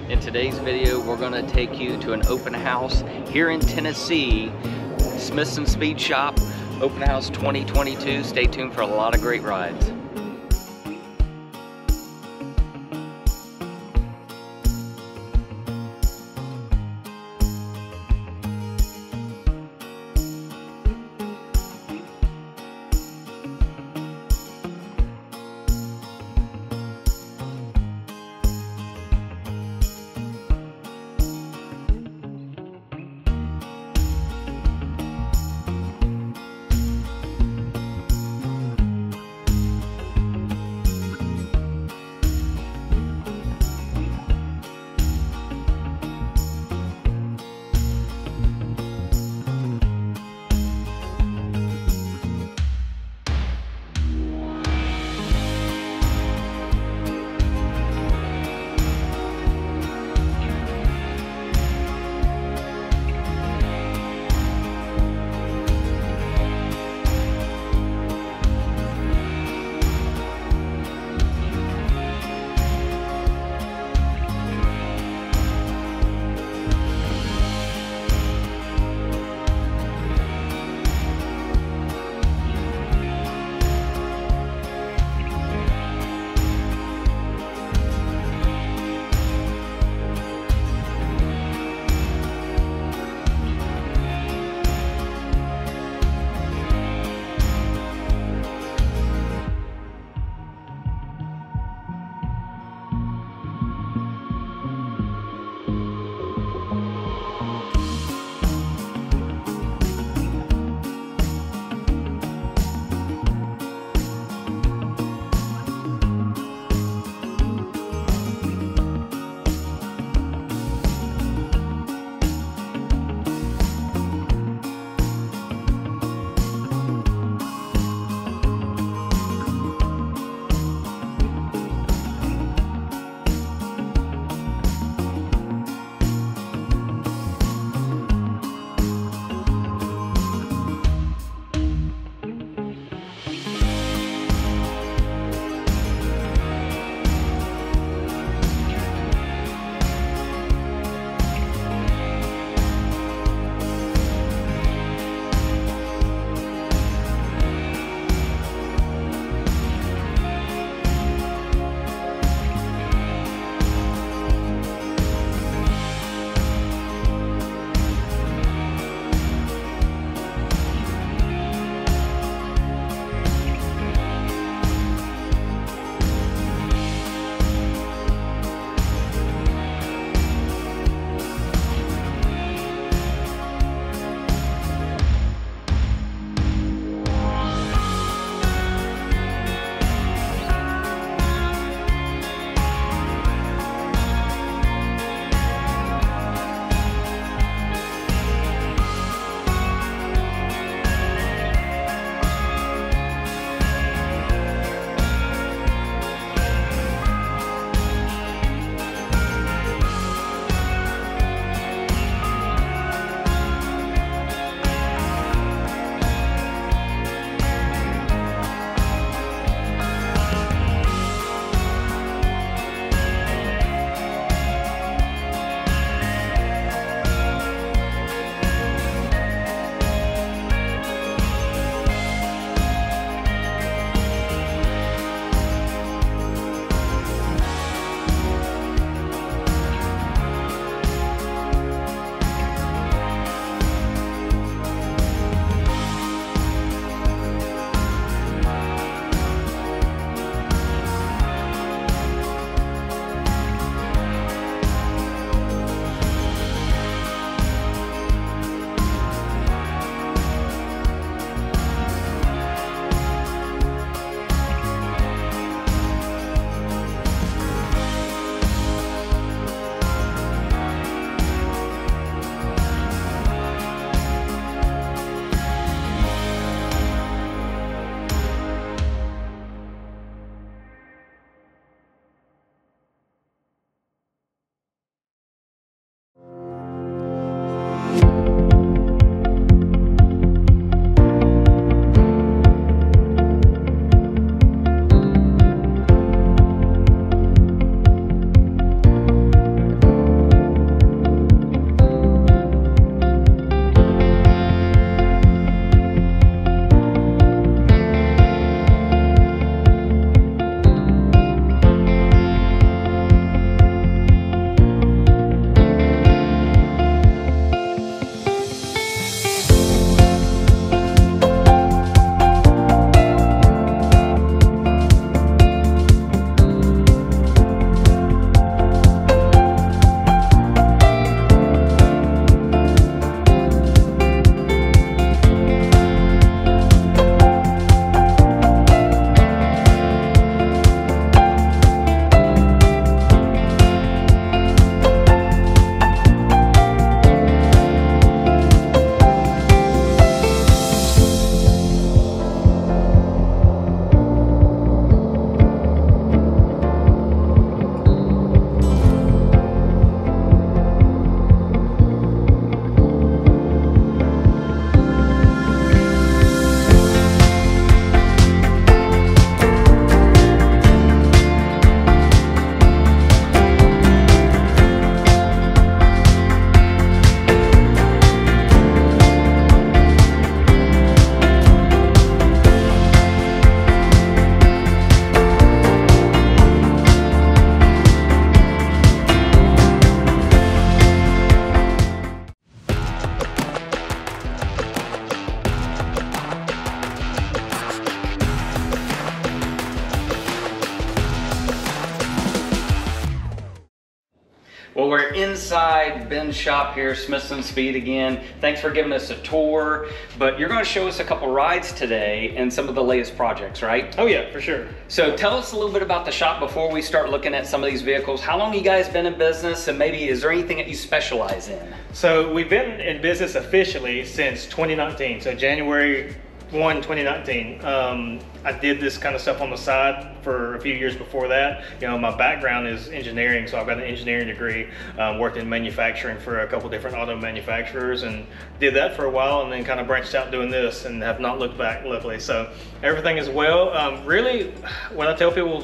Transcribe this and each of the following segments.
In today's video, we're going to take you to an open house here in Tennessee, Smithson Speed Shop, Open House 2022. Stay tuned for a lot of great rides. Well, we're inside Ben's shop here, Smithson Speed again. Thanks for giving us a tour, but you're going to show us a couple rides today and some of the latest projects, right? Oh yeah, for sure. So tell us a little bit about the shop before we start looking at some of these vehicles. How long you guys been in business, and maybe is there anything that you specialize in? So we've been in business officially since 2019, so January 1, 2019. I did this kind of stuff on the side for a few years before that. You know, my background is engineering, so I've got an engineering degree. Worked in manufacturing for a couple different auto manufacturers and did that for a while, and then kind of branched out doing this and have not looked back, luckily. So everything is well. Really, when I tell people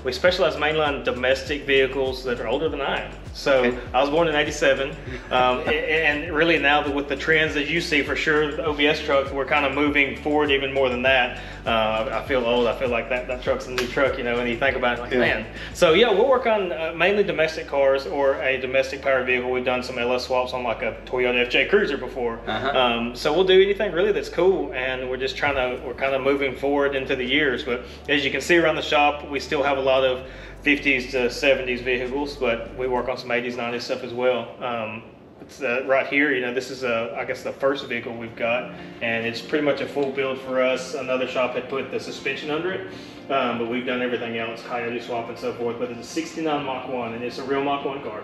we specialize mainly on domestic vehicles that are older than I am. So okay. I was born in '87, and really now with the trends that you see, for sure, the OBS trucks, we're kind of moving forward even more than that. I feel old. I feel like that truck's a new truck, you know, and you think about it like, man. So yeah, we'll work on mainly domestic cars or a domestic powered vehicle. We've done some LS swaps on like a Toyota FJ Cruiser before. So we'll do anything really that's cool, and we're just kind of moving forward into the years. But as you can see around the shop, we still have a lot of 50s to 70s vehicles, but we work on some 80s, 90s stuff as well. It's right here, you know, this is I guess the first vehicle we've got, and it's pretty much a full build for us. Another shop had put the suspension under it, but we've done everything else, coyote swap and so forth. But it's a 69 Mach 1, and it's a real Mach 1 car.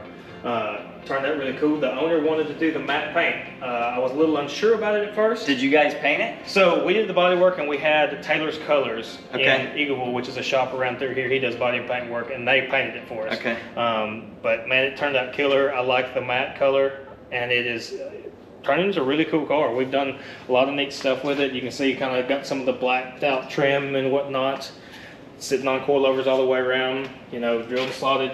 Turned out really cool. The owner wanted to do the matte paint. I was a little unsure about it at first. Did you guys paint it? So we did the body work, and we had Taylor's Colors in Eagleville, which is a shop around through here. He does body and paint work, and they painted it for us. Okay. But man, it turned out killer. I like the matte color, and it is turning into a really cool car. We've done a lot of neat stuff with it. You can see kind of got some of the blacked out trim and whatnot, sitting on coilovers all the way around, you know, drilled and slotted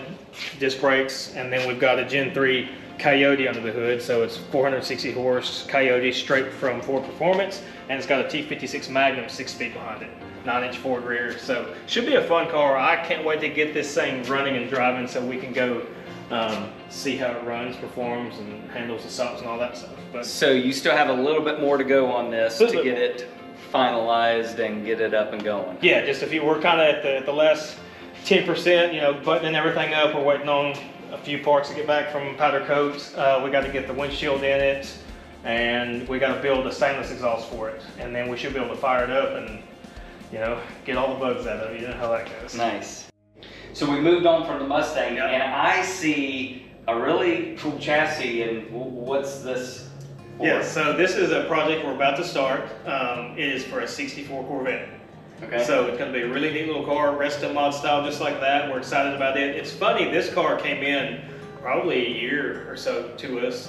disc brakes, and then we've got a Gen 3 Coyote under the hood, so it's 460 horse Coyote straight from Ford Performance, and it's got a T56 Magnum 6-speed behind it, 9-inch Ford rear. So should be a fun car. I can't wait to get this thing running and driving so we can go see how it runs, performs, and handles the stops and all that stuff. But so you still have a little bit more to go on this to get it finalized and get it up and going. Yeah, just if you were kind of at the last 10%, you know, buttoning everything up. We're waiting on a few parts to get back from powder coats. We got to get the windshield in it, and we got to build a stainless exhaust for it, and then we should be able to fire it up and, you know, get all the bugs out of it. You know how that goes. Nice. So we moved on from the Mustang, and I see a really cool chassis. And what's this for? Yeah, so this is a project we're about to start. It is for a '64 Corvette. Okay. So it's going to be a really neat little car, resto mod style, just like that. We're excited about it. It's funny, this car came in probably a year or so to us.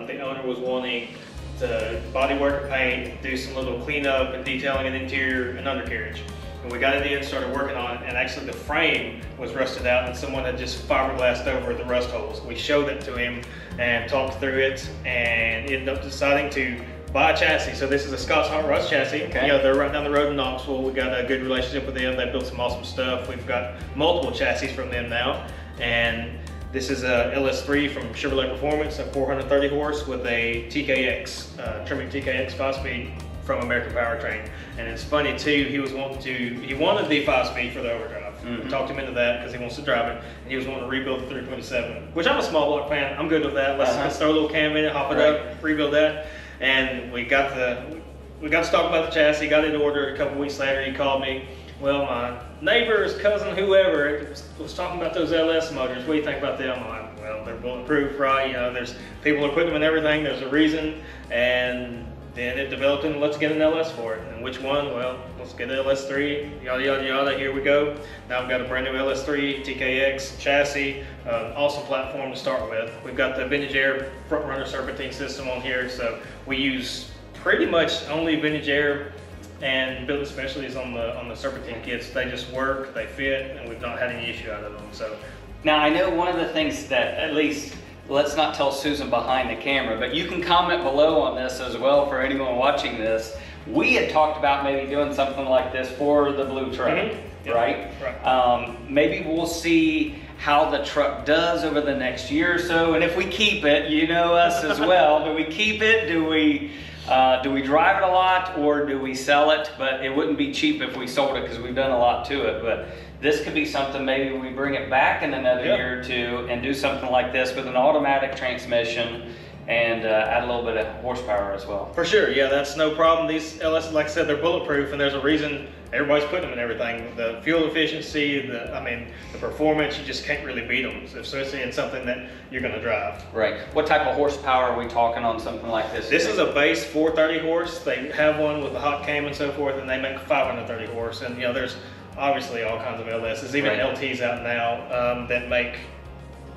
The owner was wanting to body work and paint, do some little cleanup and detailing in the interior and undercarriage. And we got it in, started working on it, and actually the frame was rusted out, and someone had just fiberglassed over the rust holes. We showed it to him and talked through it, and ended up deciding to buy a chassis. So this is a Scott's Hot Rods chassis. Okay. You know, they're right down the road in Knoxville. We got a good relationship with them. They built some awesome stuff. We've got multiple chassis from them now, and this is a LS3 from Chevrolet Performance, a 430 horse with a TKX, Tremec TKX 5-speed from American Powertrain. And it's funny too, he wanted the 5-speed for the overdrive. We talked him into that because he wants to drive it, and he was wanting to rebuild the 327, which I'm a small block fan. I'm good with that. Let's throw a little cam in it, hop it up, rebuild that. And we got to talk about the chassis, got it ordered. A couple weeks later, he called me. Well, my neighbor's cousin, whoever, was talking about those LS motors. What do you think about them? I'm like, well, they're bulletproof, right? You know, there's people are putting them in everything. There's a reason. And then it developed into let's get an LS for it. And which one? Well, let's get an LS3, yada, yada, yada, here we go. Now we've got a brand new LS3 TKX chassis, awesome platform to start with. We've got the Vintage Air front runner serpentine system on here, so we use pretty much only Vintage Air and building specialties on the serpentine kits. They just work, they fit, and we've not had any issue out of them. So now I know one of the things that, at least, let's not tell Susan behind the camera, but you can comment below on this as well for anyone watching this. We had talked about maybe doing something like this for the blue truck, right? Right. Maybe we'll see how the truck does over the next year or so, and if we keep it, you know us as well. Do we keep it? Do we drive it a lot, or do we sell it? But it wouldn't be cheap if we sold it, because we've done a lot to it. But this could be something, maybe we bring it back in another year or two and do something like this with an automatic transmission and add a little bit of horsepower as well. For sure, yeah, that's no problem. These LS, like I said, they're bulletproof, and there's a reason everybody's putting them in everything. The fuel efficiency, the performance, you just can't really beat them, especially in something that you're going to drive. Right. What type of horsepower are we talking on something like this? This is a base 430 horse. They have one with the hot cam and so forth, and they make 530 horse. And you know, there's obviously all kinds of LSs, even LTs out now that make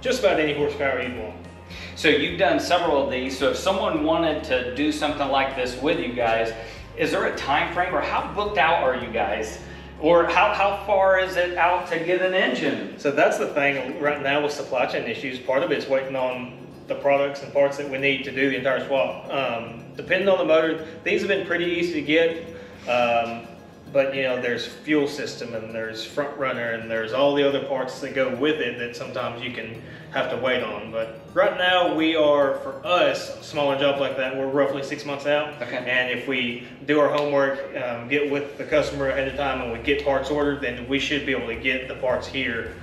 just about any horsepower you want. So you've done several of these. So if someone wanted to do something like this with you guys, is there a time frame, or how booked out are you guys? Or how far is it out to get an engine? So that's the thing right now with supply chain issues. Part of it's waiting on the products and parts that we need to do the entire swap. Depending on the motor, these have been pretty easy to get. But you know, there's fuel system, and there's front runner, and there's all the other parts that go with it that sometimes you can have to wait on. But right now we are, for us, smaller jobs like that, we're roughly 6 months out. Okay. And if we do our homework, get with the customer ahead of time, and we get parts ordered, then we should be able to get the parts here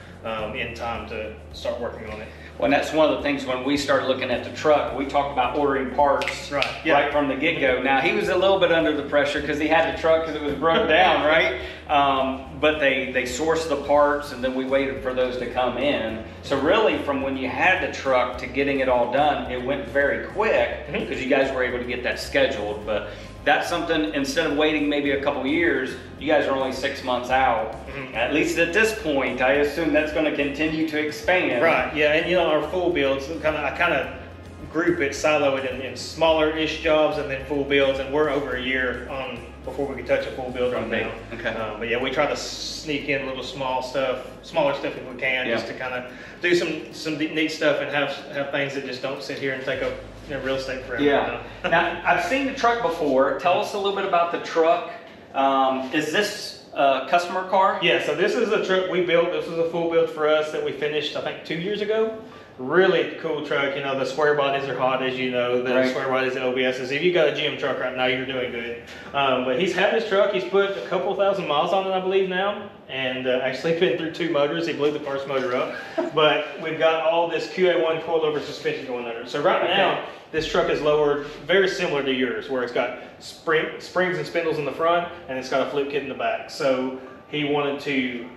in time to start working on it. Well, and that's one of the things when we started looking at the truck, we talked about ordering parts right from the get-go. Now, he was a little bit under the pressure because he had the truck because it was broke down, right? But they sourced the parts, and then we waited for those to come in. So really, from when you had the truck to getting it all done, it went very quick because you guys were able to get that scheduled. But that's something, instead of waiting maybe a couple years, you guys are only 6 months out. At least at this point, I assume that's going to continue to expand. Right, yeah, and you know, our full builds, I kind of group it, silo it in smaller-ish jobs and then full builds, and we're over a year on before we can touch a full build right now. Okay. But yeah, we try to sneak in little smaller stuff if we can, just to kind of do some neat stuff and have things that just don't sit here and take up real estate forever. Yeah. Now, I've seen the truck before. Tell us a little bit about the truck. Is this a customer car? Yeah, so this is a truck we built. This was a full build for us that we finished, I think, 2 years ago. Really cool truck. You know, the square bodies are hot, as you know. The square bodies and OBSs. If you got a GM truck right now, you're doing good. But he's had his truck. He's put a couple thousand miles on it, I believe, now. And actually been through 2 motors. He blew the first motor up. But we've got all this QA1 coilover suspension going under it. So right now, this truck is lowered very similar to yours, where it's got springs and spindles in the front, and it's got a flip kit in the back. So he wanted to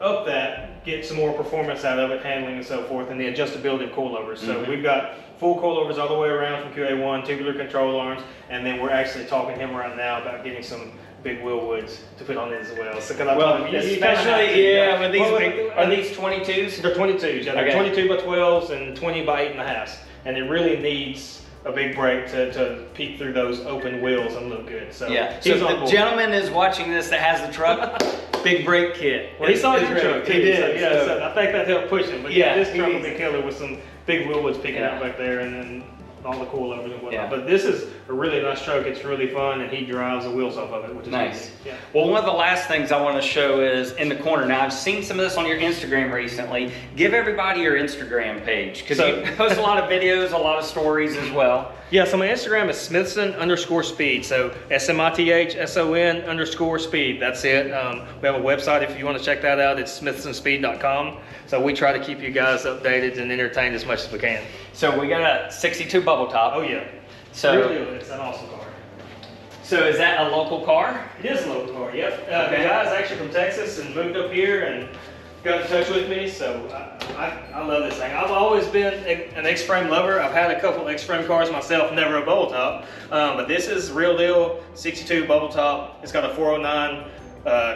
up that, get some more performance out of it, handling and so forth, and the adjustability of coilovers. So we've got full coilovers all the way around from QA1, tubular control arms, and then we're actually talking to him right now about getting some big wheel woods to put on it as well. So, especially, yeah, with these big, are these 22s? They're 22s, yeah, they're 22 by 12s and 20 by 8.5s, and it really needs a big brake to peek through those open wheels and look good. So yeah, so if the gentleman is watching this that has the truck, big brake kit. Well, he saw your truck too. He did, so, yeah. So I think that helped push him. But yeah, this truck will be killer with some big wheel woods picking out back there, and then all the coilovers and whatnot. Yeah. But this is a really nice truck. It's really fun, and he drives the wheels off of it, which is nice. Yeah. Well, one of the last things I want to show is in the corner. Now, I've seen some of this on your Instagram recently. Give everybody your Instagram page, because you post a lot of videos, a lot of stories as well. Yeah, so my Instagram is Smithson_Speed. So SMITHSON_Speed. That's it. We have a website if you want to check that out. It's smithsonspeed.com. So we try to keep you guys updated and entertained as much as we can. So we got a 62 bubble top. Oh yeah. So really, it's an awesome car. So is that a local car? It is a local car, yep. The guy's actually from Texas and moved up here and got in touch with me, so I love this thing. I've always been an X-frame lover. I've had a couple X-frame cars myself, never a bubble top. But this is real deal, 62 bubble top. It's got a 409,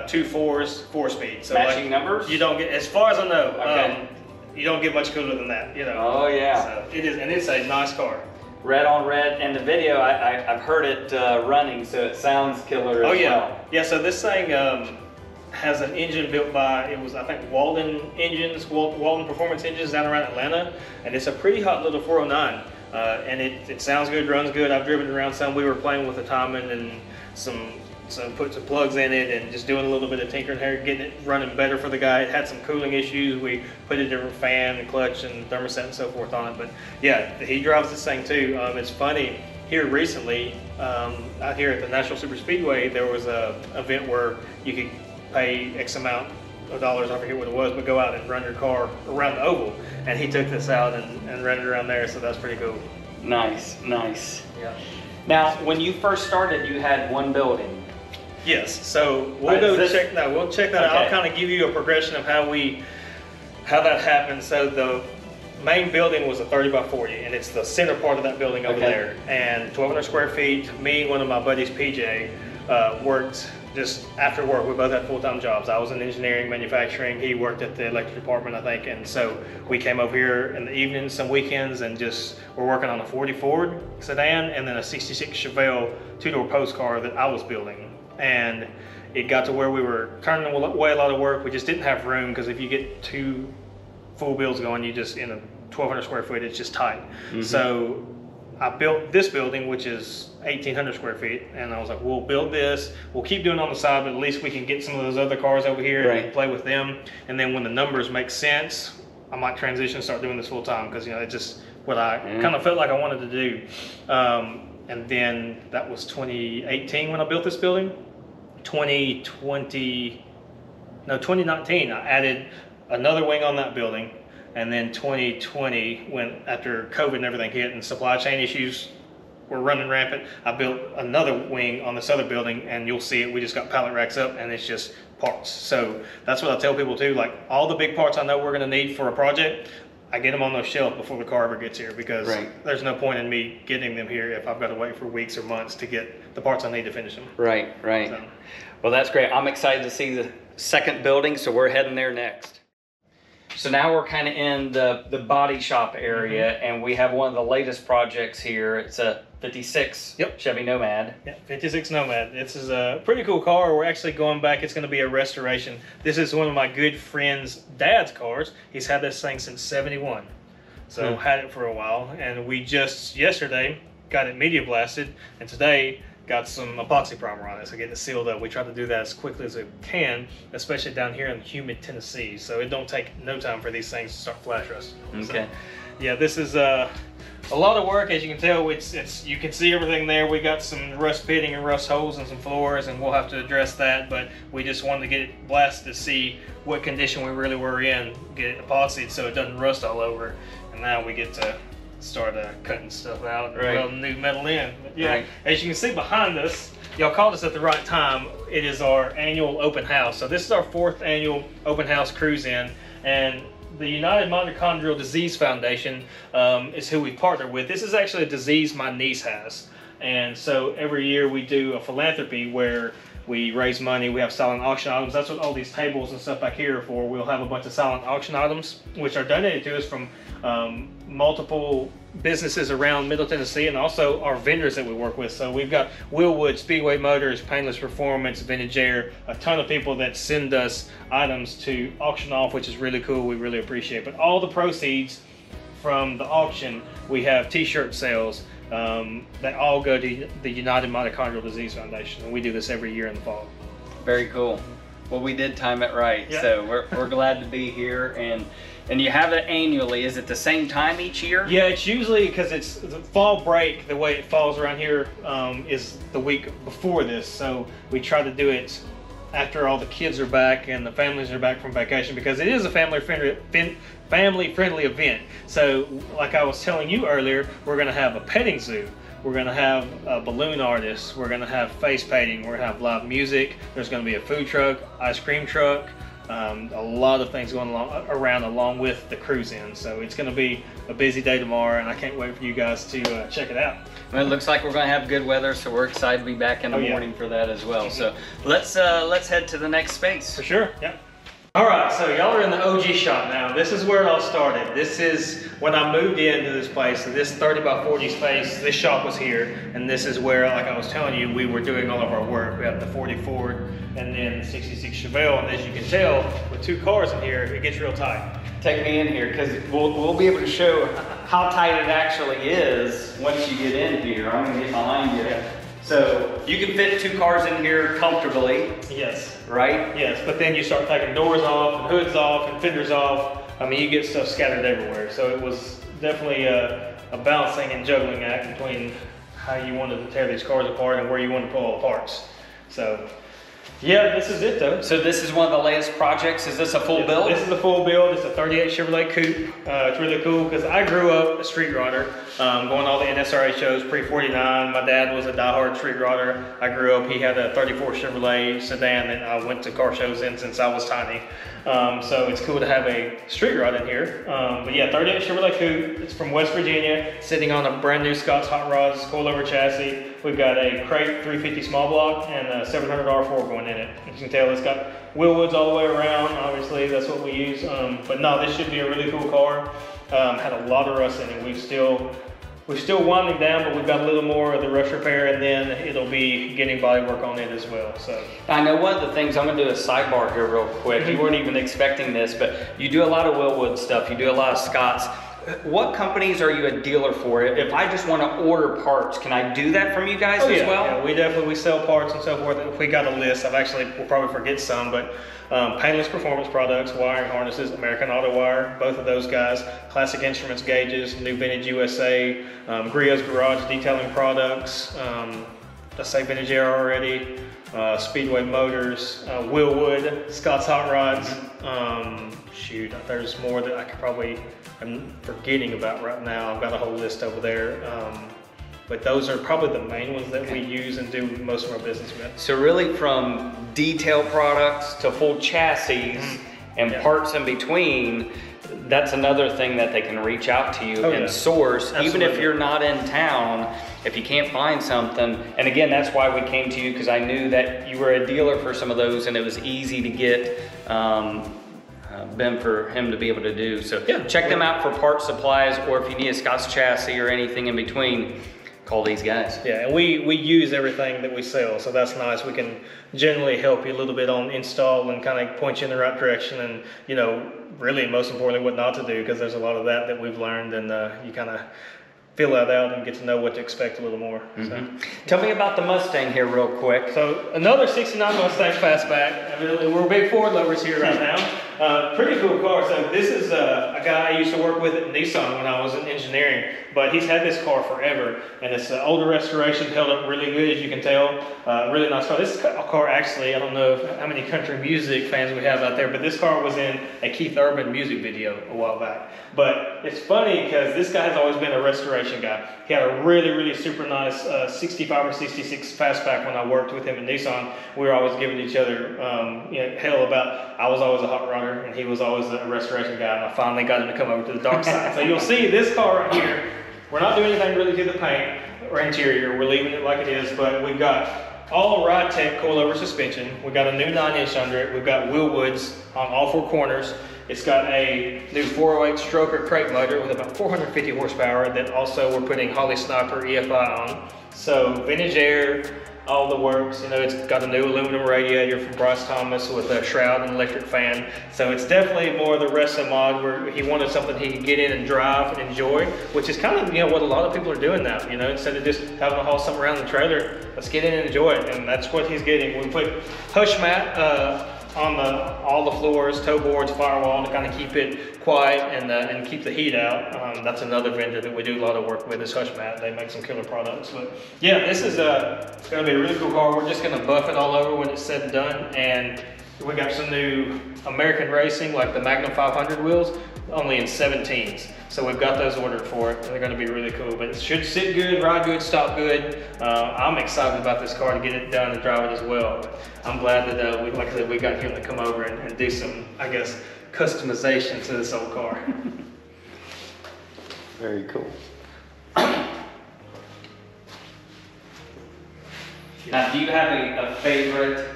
2 4s, 4-speed. So matching numbers? You don't get, as far as I know, you don't get much cooler than that, you know. Oh yeah. So it is, and it's a nice car. Red on red, and the video, I've heard it running, so it sounds killer as well. Yeah, so this thing has an engine built by, it was I think Walden Performance Engines down around Atlanta, and it's a pretty hot little 409, and it sounds good, runs good. I've driven it around some. We were playing with the timing and some So put some plugs in it and just doing a little bit of tinkering here, getting it running better for the guy. It had some cooling issues. We put a different fan and clutch and thermostat and so forth on it. But yeah, he drives this thing too. It's funny, here recently, out here at the National Super Speedway, there was a event where you could pay X amount of dollars, I forget what it was, but go out and run your car around the oval. And he took this out and ran it around there, so that's pretty cool. Nice, nice. Yeah. Now, when you first started, you had one building. Yes, so we'll check that out. I'll kind of give you a progression of how that happened. So the main building was a 30 by 40, and it's the center part of that building over there. And 1,200 square feet. Me and one of my buddies, PJ, worked just after work. We both had full-time jobs. I was in engineering, manufacturing. He worked at the electric department, I think. And so we came over here in the evenings, some weekends, and just we're working on a 40 Ford sedan and then a 66 Chevelle two-door post car that I was building. And it got to where we were turning away a lot of work. We just didn't have room, because if you get two full builds going, you just, in a 1,200 square foot, it's just tight. So I built this building, which is 1,800 square feet, and I was like, we'll build this, we'll keep doing on the side, but at least we can get some of those other cars over here and play with them. And then when the numbers make sense, I might transition and start doing this full time, because it's just what I kind of felt like I wanted to do. And then that was 2018 when I built this building. 2019, I added another wing on that building. And then 2020, when after COVID and everything hit and supply chain issues were running rampant, I built another wing on this other building, and you'll see it. We just got pallet racks up, and it's just parts. So that's what I tell people too. Like, all the big parts I know we're going to need for a project, I get them on those shelves before the car ever gets here, because there's no point in me getting them here if I've got to wait for weeks or months to get the parts I need to finish them. Right. So. Well, that's great. I'm excited to see the second building, so we're heading there next. So now we're kind of in the body shop area, and we have one of the latest projects here. It's a 56 Chevy Nomad. Yeah, 56 Nomad. This is a pretty cool car. We're actually going back. It's going to be a restoration. This is one of my good friend's dad's cars. He's had this thing since '71. So had it for a while, and we just yesterday got it media blasted, and today got some epoxy primer on it, so getting it sealed up. We try to do that as quickly as we can, especially down here in humid Tennessee. So it don't take no time for these things to start flash rusting. Okay. So, yeah, this is a lot of work. As you can tell, it's you can see everything there. We got some rust pitting and rust holes and some floors, and we'll have to address that. But we just wanted to get it blasted to see what condition we really were in, get it epoxied so it doesn't rust all over. And now we get to start cutting stuff out and welding new metal in. But yeah, as you can see behind us, y'all called us at the right time. It is our annual open house. So this is our 4th annual open house cruise in, and the United Mitochondrial Disease Foundation is who we partner with. This is actually a disease my niece has, and so every year we do a philanthropy where we raise money. We have silent auction items. That's what all these tables and stuff back here are for. We'll have a bunch of silent auction items, which are donated to us from multiple businesses around Middle Tennessee, and also our vendors that we work with. So we've got Willwood, Speedway Motors, Painless Performance, Vintage Air, a ton of people that send us items to auction off, which is really cool. We really appreciate it. But all the proceeds from the auction, we have t-shirt sales that all go to the United Mitochondrial Disease Foundation, and we do this every year in the fall. Very cool. Well, we did time it right, so we're glad to be here. And you have it annually. Is it the same time each year? Yeah, it's usually, because it's the fall break, the way it falls around here is the week before this. So we try to do it after all the kids are back and the families are back from vacation, because it is a family-friendly event. So like I was telling you earlier, we're going to have a petting zoo. We're going to have a balloon artist. We're going to have face painting. We're going to have live music. There's going to be a food truck, ice cream truck, a lot of things going around along with the cruise in. So it's going to be a busy day tomorrow, and I can't wait for you guys to check it out. Well, it looks like we're going to have good weather, so we're excited to be back in the morning for that as well. So let's head to the next space. For sure, yeah. All right, so y'all are in the OG shop now. This is where it all started. This is when I moved into this place. So this 30 by 40 space, this shop was here, and this is where, like I was telling you, we were doing all of our work. We have the 40 Ford and then the 66 Chevelle, and as you can tell, with 2 cars in here, it gets real tight. Take me in here, because we'll be able to show how tight it actually is once you get in here. I'm going to get behind you So you can fit 2 cars in here comfortably. Yes. Right? Yes, but then you start taking doors off and hoods off and fenders off. I mean, you get stuff scattered everywhere. So it was definitely a balancing and juggling act between how you wanted to tear these cars apart and where you wanted to pull all the parts. So yeah, this is it though. So this is one of the latest projects. Is this a full build? This is a full build. It's a 38 Chevrolet Coupe. It's really cool because I grew up a street rodder, going to all the NSRA shows pre-49. My dad was a diehard street rodder. I grew up, he had a 34 Chevrolet sedan that I went to car shows in since I was tiny. So it's cool to have a street rod in here. But yeah, 38 Chevrolet Coupe. It's from West Virginia, sitting on a brand new Scott's Hot Rods coilover chassis. We've got a crate 350 small block and a 700 R4 going in it. You can tell it's got wheel woods all the way around. Obviously, that's what we use. But no, this should be a really cool car. Had a lot of rust in it. We're still winding down, but we've got a little more of the rust repair, and then it'll be getting body work on it as well. So I know one of the things, I'm gonna do a sidebar here real quick. You weren't even expecting this, but you do a lot of Willwood stuff. You do a lot of Scott's. What companies are you a dealer for? If I just want to order parts, can I do that from you guys as well? Yeah, we sell parts and so forth. If we got a list, we'll probably forget some, but Painless Performance Products, wiring harnesses, American Auto Wire, both of those guys, Classic Instruments gauges, New Vintage USA, Griot's Garage Detailing Products, let's say Vintage Air already, Speedway Motors, Willwood, Scott's Hot Rods. Shoot, there's more that I'm forgetting about right now. I've got a whole list over there. But those are probably the main ones that we use and do most of our business with. So really from detail products to full chassis and parts in between, that's another thing that they can reach out to you and source. Absolutely. Even if you're not in town, if you can't find something. And again, that's why we came to you, because I knew that you were a dealer for some of those and it was easy to get for him to be able to do. So check them out for parts, supplies, or if you need a Scott's chassis or anything in between, call these guys. Yeah, and we use everything that we sell, so that's nice. We can generally help you a little bit on install and kind of point you in the right direction, and you know, really most importantly, what not to do, because there's a lot of that we've learned, and you kind of feel that out and get to know what to expect a little more. So. Tell me about the Mustang here real quick. So another 69 Mustang Fastback. We're big Ford lovers here right now. Pretty cool car. So this is a guy I used to work with at Nissan when I was in engineering, but he's had this car forever, and it's an older restoration, held up really good, as you can tell. Really nice car. This car actually, I don't know how many country music fans we have out there, but this car was in a Keith Urban music video a while back. But it's funny because this guy has always been a restoration guy. He had a really super nice 65 or 66 Fastback when I worked with him in Nissan. We were always giving each other hell about, I was always a hot rodder and he was always a restoration guy, and I finally got him to come over to the dark side. So you'll see this car right here, we're not doing anything really to the paint or interior, we're leaving it like it is, but we've got all Ride Tech coilover suspension. We've got a new 9-inch under it. We've got wheel woods on all 4 corners. It's got a new 408 stroker crate motor with about 450 horsepower that also we're putting Holly Sniper EFI on. So vintage air, all the works. You know, it's got a new aluminum radiator from Bryce Thomas with a shroud and electric fan. So it's definitely more of the wrestling mod where he wanted something he could get in and drive and enjoy, which is kind of, you know, what a lot of people are doing now. You know, instead of just having to haul something around the trailer, let's get in and enjoy it. And that's what he's getting. We put hush mat on all the floors, toe boards, firewall to kind of keep it quiet and keep the heat out. That's another vendor that we do a lot of work with is Hush Mat. They make some killer products. But yeah, this is it's going to be a really cool car. We're just going to buff it all over when it's said and done. And we got some new American Racing, like the Magnum 500 wheels, only in 17s. So we've got those ordered for it, and they're going to be really cool. But it should sit good, ride good, stop good. I'm excited about this car to get it done and drive it as well. But I'm glad that, like I said, we got him to come over and do some, I guess, customization to this old car. Very cool. Now, do you have a favorite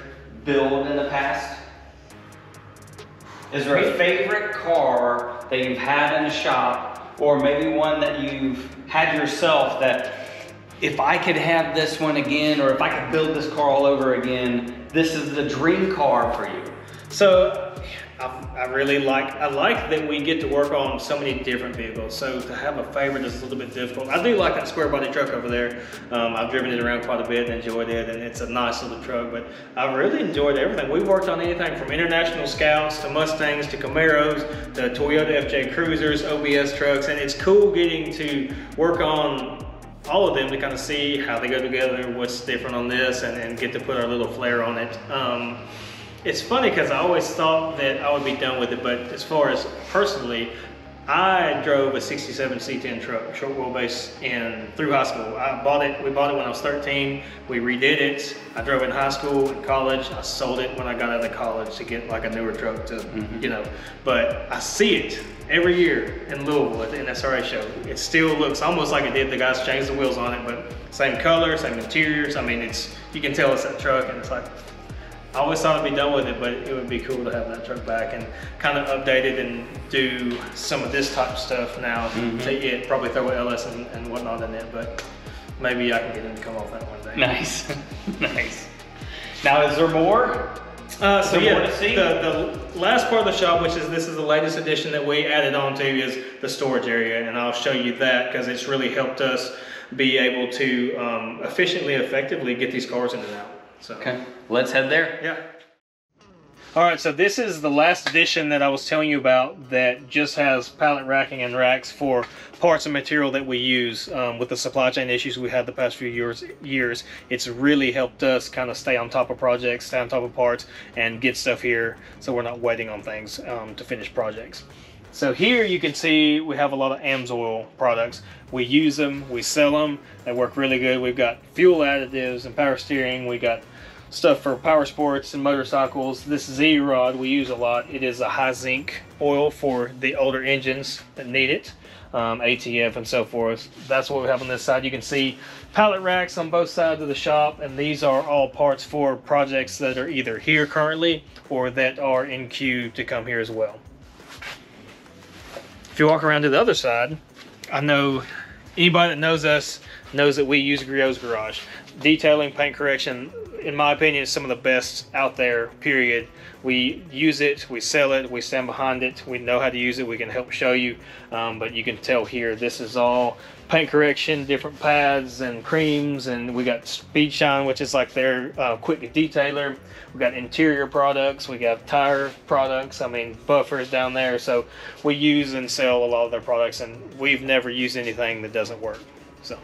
build in the past? Is there a favorite car that you've had in the shop, or maybe one that you've had yourself that if I could have this one again, or if I could build this car all over again, this is the dream car for you? So I really like that we get to work on so many different vehicles. So to have a favorite is a little bit difficult. I do like that square body truck over there. I've driven it around quite a bit and enjoyed it, and it's a nice little truck, but I've really enjoyed everything. We've worked on anything from International Scouts to Mustangs to Camaros to Toyota FJ Cruisers, OBS trucks, and it's cool getting to work on all of them to kind of see how they go together, what's different on this, and get to put our little flair on it. It's funny because I always thought that I would be done with it, but as far as personally, I drove a 67 C10 truck, short wheelbase, through high school. We bought it when I was 13. We redid it. I drove it in high school, in college. I sold it when I got out of college to get like a newer truck to, you know. But I see it every year in Louisville at the NSRA show. It still looks almost like it did. The guys changed the wheels on it, but same color, same interiors. I mean, you can tell it's that truck, and it's like, I always thought I'd be done with it, but it would be cool to have that truck back and kind of update it and do some of this type of stuff now. Probably throw an LS and whatnot in it, but maybe I can get him to come off that one day. Nice, nice. Now, is there more? So yeah, the last part of the shop, this is the latest addition that we added on to, is the storage area, and I'll show you that because it's really helped us be able to efficiently, effectively get these cars in and out. So. Okay, let's head there. Yeah. All right, so this is the last addition that I was telling you about that just has pallet racking and racks for parts and material that we use with the supply chain issues we had the past few years. It's really helped us kind of stay on top of projects, stay on top of parts, and get stuff here so we're not waiting on things to finish projects. So here you can see we have a lot of AMSOIL products. We use them, we sell them, they work really good. We've got fuel additives and power steering. We got stuff for power sports and motorcycles. This Z-Rod we use a lot. It is a high zinc oil for the older engines that need it, ATF and so forth. That's what we have on this side. You can see pallet racks on both sides of the shop, and these are all parts for projects that are either here currently or that are in queue to come here as well. If you walk around to the other side, I know anybody that knows us knows that we use Griot's Garage. Detailing, paint correction, in my opinion, is some of the best out there, period. We use it, we sell it, we stand behind it, we know how to use it, we can help show you, but you can tell here, this is all paint correction, different pads and creams, and we got Speed Shine, which is like their quick detailer. We got interior products, we got tire products, I mean buffers down there. So we use and sell a lot of their products, and we've never used anything that doesn't work. So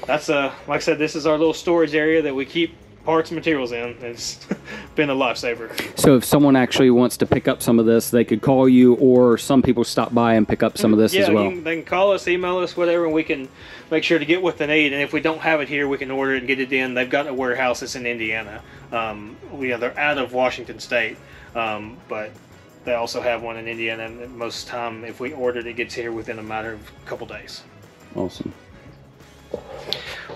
that's like I said, this is our little storage area that we keep parts and materials in. It's been a lifesaver. So if someone actually wants to pick up some of this, they could call you, or some people stop by and pick up some of this as well. Yeah, they can call us, email us, whatever, and we can make sure to get what they need. And if we don't have it here, we can order it and get it in. They've got a warehouse that's in Indiana. They're out of Washington State, but they also have one in Indiana. And most of the time, if we order it, it gets here within a matter of a couple days. Awesome.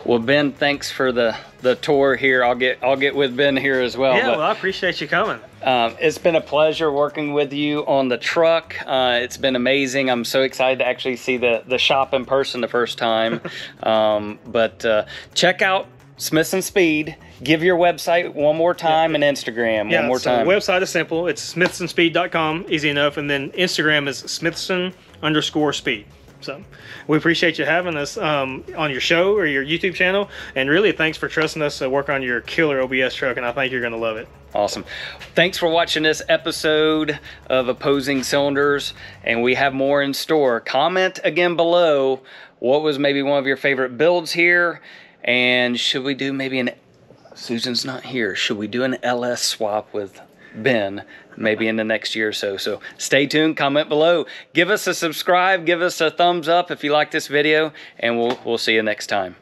Well, Ben, thanks for the tour here. I'll get with Ben here as well. Yeah, well, I appreciate you coming. It's been a pleasure working with you on the truck. It's been amazing. I'm so excited to actually see the shop in person the first time. But check out Smithson Speed. Give your website one more time, and Instagram one more time. The website is simple. It's smithsonspeed.com, easy enough, and then Instagram is Smithson_speed. So we appreciate you having us on your show or your YouTube channel, and really thanks for trusting us to work on your killer OBS truck, and I think you're going to love it. Awesome. Thanks for watching this episode of Opposing Cylinders, and we have more in store. Comment again below what was maybe one of your favorite builds here, and should we do maybe Susan's not here, should we do an LS swap with Ben maybe in the next year or so? So stay tuned, comment below, give us a subscribe, give us a thumbs up if you like this video, and we'll see you next time.